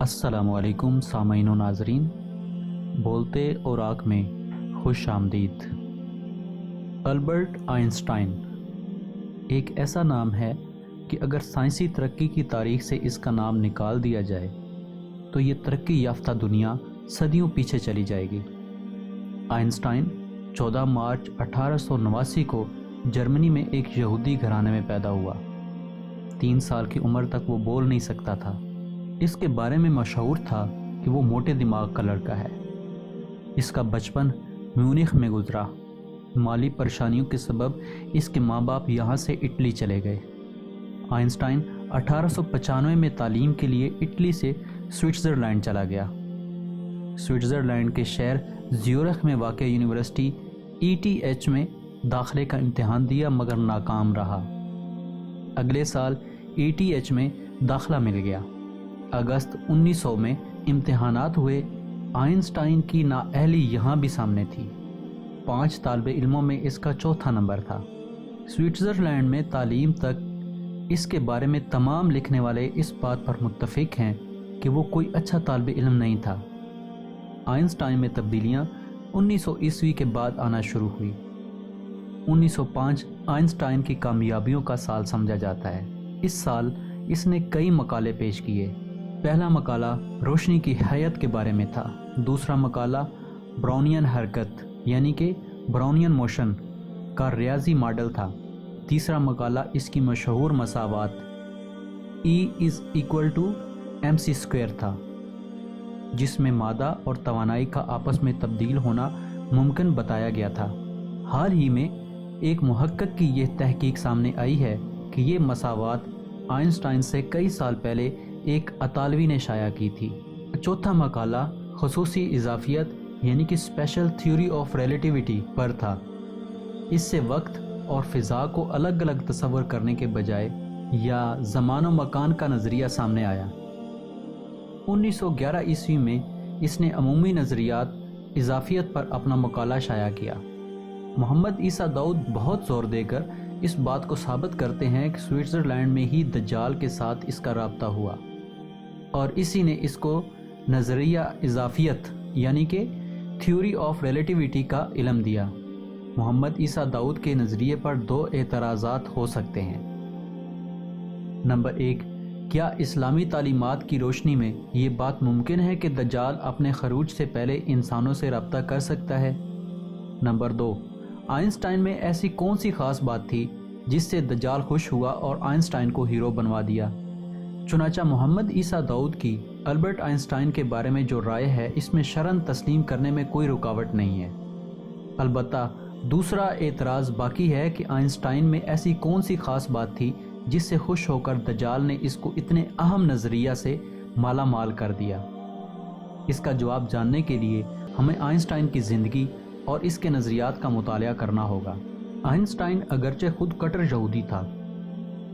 السلام علیکم سامعین و ناظرین، بولتے اوراق میں خوش آمدید۔ البرٹ آئنسٹائن ایک ایسا نام ہے کہ اگر سائنسی ترقی کی تاریخ سے اس کا نام نکال دیا جائے تو یہ ترقی یافتہ دنیا صدیوں پیچھے چلی جائے گی۔ آئنسٹائن 14 مارچ 1889 کو جرمنی میں ایک یہودی گھرانے میں پیدا ہوا۔ 3 سال کی عمر تک وہ بول نہیں سکتا تھا۔ اس کے بارے میں مشہور تھا کہ وہ موٹے دماغ کا لڑکا ہے۔ اس کا بچپن میونخ میں گزرا۔ مالی پریشانیوں کے سبب اس کے ماں باپ یہاں سے اٹلی چلے گئے۔ آئنسٹائن 1895 میں تعلیم کے لیے اٹلی سے سوئٹزرلینڈ چلا گیا۔ سوئٹزرلینڈ کے شہر زیورخ میں واقع یونیورسٹی ETH میں داخلے کا امتحان دیا مگر ناکام رہا۔ اگلے سال ETH میں داخلہ مل گیا۔ اگست 1900 میں امتحانات ہوئے۔ آئنسٹائن کی نااہلی یہاں بھی سامنے تھی۔ 5 طالب علموں میں اس کا چوتھا نمبر تھا۔ سوئٹزرلینڈ میں تعلیم تک اس کے بارے میں تمام لکھنے والے اس بات پر متفق ہیں کہ وہ کوئی اچھا طالب علم نہیں تھا۔ آئنسٹائن میں تبدیلیاں 1900 عیسوی کے بعد آنا شروع ہوئی۔ 1905 آئنسٹائن کی کامیابیوں کا سال سمجھا جاتا ہے۔ اس سال اس نے کئی مقالے پیش کیے۔ پہلا مقالہ روشنی کی حیت کے بارے میں تھا۔ دوسرا مقالہ براؤنین حرکت یعنی کہ براؤنین موشن کا ریاضی ماڈل تھا۔ تیسرا مقالہ اس کی مشہور مساوات E=mc² تھا، جس میں مادہ اور توانائی کا آپس میں تبدیل ہونا ممکن بتایا گیا تھا۔ حال ہی میں ایک محقق کی یہ تحقیق سامنے آئی ہے کہ یہ مساوات آئنسٹائن سے کئی سال پہلے ایک اطالوی نے شائع کی تھی۔ چوتھا مقالہ خصوصی اضافیت یعنی کہ اسپیشل تھیوری آف ریلیٹیوٹی پر تھا۔ اس سے وقت اور فضا کو الگ الگ تصور کرنے کے بجائے یا زمان و مکان کا نظریہ سامنے آیا۔ 1911 عیسوی میں اس نے عمومی نظریات اضافیت پر اپنا مقالہ شائع کیا۔ محمد عیسیٰ داؤد بہت زور دے کر اس بات کو ثابت کرتے ہیں کہ سوئٹزرلینڈ میں ہی دجال کے ساتھ اس کا رابطہ ہوا، اور اسی نے اس کو نظریہ اضافیت یعنی کہ تھیوری آف ریلیٹیوٹی کا علم دیا۔ محمد عیسیٰ داؤد کے نظریے پر 2 اعتراضات ہو سکتے ہیں۔ نمبر 1، کیا اسلامی تعلیمات کی روشنی میں یہ بات ممکن ہے کہ دجال اپنے خروج سے پہلے انسانوں سے رابطہ کر سکتا ہے؟ نمبر 2، آئنسٹائن میں ایسی کون سی خاص بات تھی جس سے دجال خوش ہوا اور آئنسٹائن کو ہیرو بنوا دیا؟ چنانچہ محمد عیسیٰ داؤد کی البرٹ آئنسٹائن کے بارے میں جو رائے ہے اس میں شرعاً تسلیم کرنے میں کوئی رکاوٹ نہیں ہے۔ البتہ دوسرا اعتراض باقی ہے کہ آئنسٹائن میں ایسی کون سی خاص بات تھی جس سے خوش ہو کر دجال نے اس کو اتنے اہم نظریہ سے مالا مال کر دیا۔ اس کا جواب جاننے کے لیے ہمیں آئنسٹائن کی زندگی اور اس کے نظریات کا مطالعہ کرنا ہوگا۔ آئنسٹائن اگرچہ خود کٹر یہودی تھا،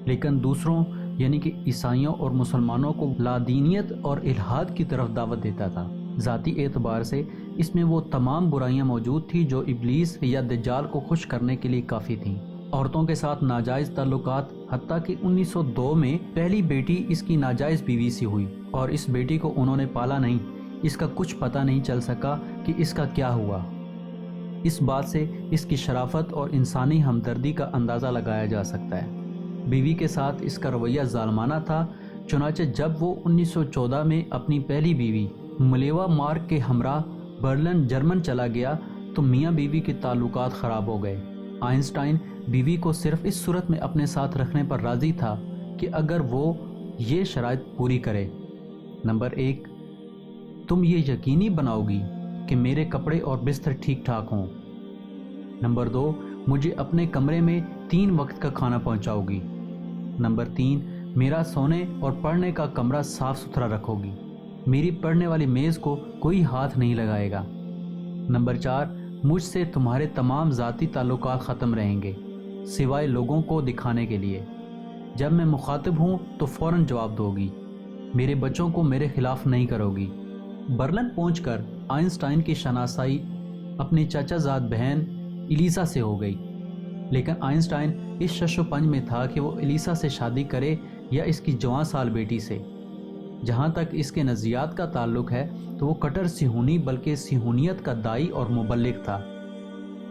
لیکن دوسروں یعنی کہ عیسائیوں اور مسلمانوں کو لادینیت اور الحاد کی طرف دعوت دیتا تھا۔ ذاتی اعتبار سے اس میں وہ تمام برائیاں موجود تھیں جو ابلیس یا دجال کو خوش کرنے کے لیے کافی تھیں۔ عورتوں کے ساتھ ناجائز تعلقات، حتیٰ کہ 1902 میں پہلی بیٹی اس کی ناجائز بیوی سے ہوئی، اور اس بیٹی کو انہوں نے پالا نہیں۔ اس کا کچھ پتہ نہیں چل سکا کہ اس کا کیا ہوا۔ اس بات سے اس کی شرافت اور انسانی ہمدردی کا اندازہ لگایا جا سکتا ہے۔ بیوی کے ساتھ اس کا رویہ ظالمانہ تھا، چنانچہ جب وہ 1914 میں اپنی پہلی بیوی ملیوا مارک کے ہمراہ برلن جرمن چلا گیا تو میاں بیوی کے تعلقات خراب ہو گئے۔ آئنسٹائن بیوی کو صرف اس صورت میں اپنے ساتھ رکھنے پر راضی تھا کہ اگر وہ یہ شرائط پوری کرے۔ نمبر 1، تم یہ یقینی بناؤ گی کہ میرے کپڑے اور بستر ٹھیک ٹھاک ہوں۔ نمبر 2، مجھے اپنے کمرے میں 3 وقت کا کھانا پہنچاؤ گی۔ نمبر 3، میرا سونے اور پڑھنے کا کمرہ صاف ستھرا رکھو گی۔ میری پڑھنے والی میز کو کوئی ہاتھ نہیں لگائے گا۔ نمبر 4، مجھ سے تمہارے تمام ذاتی تعلقات ختم رہیں گے سوائے لوگوں کو دکھانے کے لیے۔ جب میں مخاطب ہوں تو فوراً جواب دو گی۔ میرے بچوں کو میرے خلاف نہیں کرو گی۔ برلن پہنچ کر آئنسٹائن کی شناسائی اپنی چچا زاد بہن ایلیسا سے ہو گئی، لیکن آئنسٹائن اس شش و پنج میں تھا کہ وہ ایلیسا سے شادی کرے یا اس کی جوان سال بیٹی سے۔ جہاں تک اس کے نظریات کا تعلق ہے تو وہ کٹر صہیونی بلکہ صہیونیت کا داعی اور مبلغ تھا۔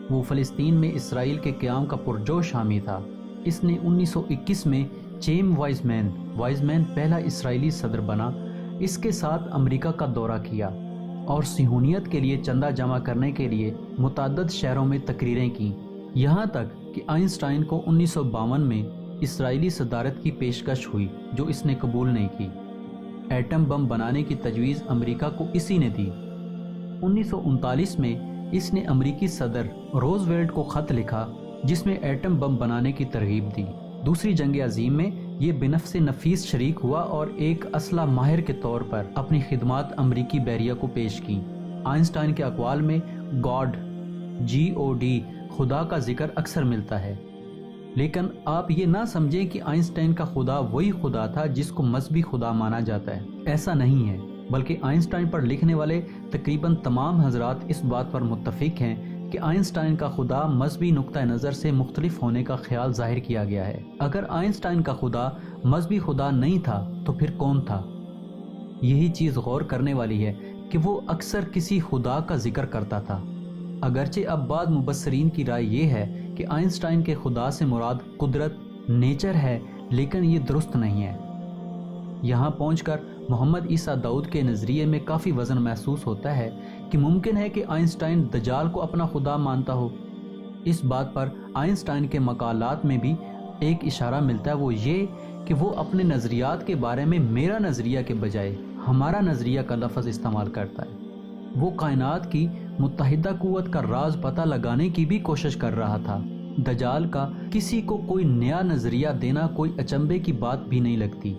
وہ فلسطین میں اسرائیل کے قیام کا پرجوش حامی تھا۔ اس نے 1921 میں چیم وائزمین پہلا اسرائیلی صدر بنا، اس کے ساتھ امریکہ کا دورہ کیا اور صہیونیت کے لیے چندہ جمع کرنے کے لیے متعدد شہروں میں تقریریں کیں، یہاں تک کہ آئنسٹائن کو 1952 میں اسرائیلی صدارت کی پیشکش ہوئی جو اس نے قبول نہیں کی۔ ایٹم بم بنانے کی تجویز امریکہ کو اسی نے دی۔ 1939 میں اس نے امریکی صدر روزویلٹ کو خط لکھا جس میں ایٹم بم بنانے کی ترغیب دی۔ دوسری جنگ عظیم میں یہ بنفس نفیس شریک ہوا اور ایک اسلحہ ماہر کے طور پر اپنی خدمات امریکی بحریہ کو پیش کی۔ آئنسٹائن کے اقوال میں گاڈ GOD خدا کا ذکر اکثر ملتا ہے، لیکن آپ یہ نہ سمجھیں کہ آئنسٹائن کا خدا وہی خدا تھا جس کو مذہبی خدا مانا جاتا ہے، ایسا نہیں ہے، بلکہ آئنسٹائن پر لکھنے والے تقریباً تمام حضرات اس بات پر متفق ہیں کہ آئنسٹائن کا خدا مذہبی نقطہ نظر سے مختلف ہونے کا خیال ظاہر کیا گیا ہے۔ اگر آئنسٹائن کا خدا مذہبی خدا نہیں تھا تو پھر کون تھا؟ یہی چیز غور کرنے والی ہے کہ وہ اکثر کسی خدا کا ذکر کرتا تھا۔ اگرچہ اب بعض مبصرین کی رائے یہ ہے کہ آئنسٹائن کے خدا سے مراد قدرت نیچر ہے، لیکن یہ درست نہیں ہے۔ یہاں پہنچ کر محمد عیسیٰ داؤد کے نظریے میں کافی وزن محسوس ہوتا ہے کہ ممکن ہے کہ آئنسٹائن دجال کو اپنا خدا مانتا ہو۔ اس بات پر آئنسٹائن کے مقالات میں بھی ایک اشارہ ملتا ہے، وہ یہ کہ وہ اپنے نظریات کے بارے میں میرا نظریہ کے بجائے ہمارا نظریہ کا لفظ استعمال کرتا ہے۔ وہ کائنات کی متحدہ قوت کا راز پتہ لگانے کی بھی کوشش کر رہا تھا۔ دجال کا کسی کو کوئی نیا نظریہ دینا کوئی اچنبے کی بات بھی نہیں لگتی،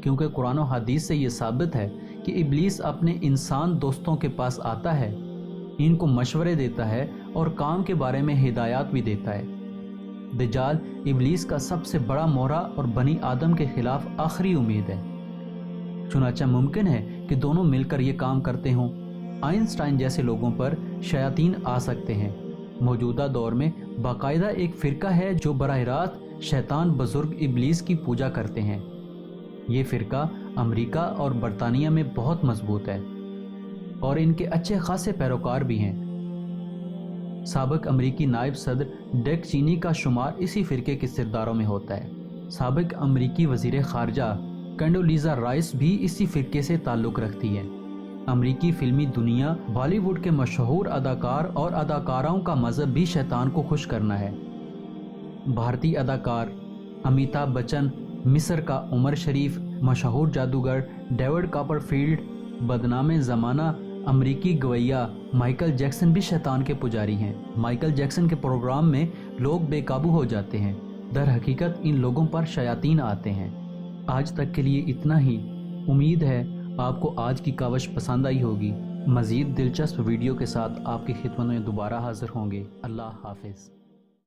کیونکہ قرآن و حدیث سے یہ ثابت ہے کہ ابلیس اپنے انسان دوستوں کے پاس آتا ہے، ان کو مشورے دیتا ہے اور کام کے بارے میں ہدایات بھی دیتا ہے۔ دجال ابلیس کا سب سے بڑا مورا اور بنی آدم کے خلاف آخری امید ہے۔ چنانچہ ممکن ہے کہ دونوں مل کر یہ کام کرتے ہوں۔ آئنسٹائن جیسے لوگوں پر شیاطین آ سکتے ہیں۔ موجودہ دور میں باقاعدہ ایک فرقہ ہے جو براہ راست شیطان بزرگ ابلیس کی پوجا کرتے ہیں۔ یہ فرقہ امریکہ اور برطانیہ میں بہت مضبوط ہے اور ان کے اچھے خاصے پیروکار بھی ہیں۔ سابق امریکی نائب صدر ڈیک چینی کا شمار اسی فرقے کے سرداروں میں ہوتا ہے۔ سابق امریکی وزیر خارجہ کنڈولیزا رائس بھی اسی فرقے سے تعلق رکھتی ہے۔ امریکی فلمی دنیا بالی ووڈ کے مشہور اداکار اور اداکاراؤں کا مذہب بھی شیطان کو خوش کرنا ہے۔ بھارتی اداکار امیتابھ بچن، مصر کا عمر شریف، مشہور جادوگر ڈیوڈ کاپر فیلڈ، بدنام زمانہ امریکی گویا مائیکل جیکسن بھی شیطان کے پجاری ہیں۔ مائیکل جیکسن کے پروگرام میں لوگ بے قابو ہو جاتے ہیں، در حقیقت ان لوگوں پر شیاطین آتے ہیں۔ آج تک کے لیے اتنا ہی۔ امید ہے آپ کو آج کی کاوش پسند آئی ہوگی۔ مزید دلچسپ ویڈیو کے ساتھ آپ کی خدمت میں دوبارہ حاضر ہوں گے۔ اللہ حافظ۔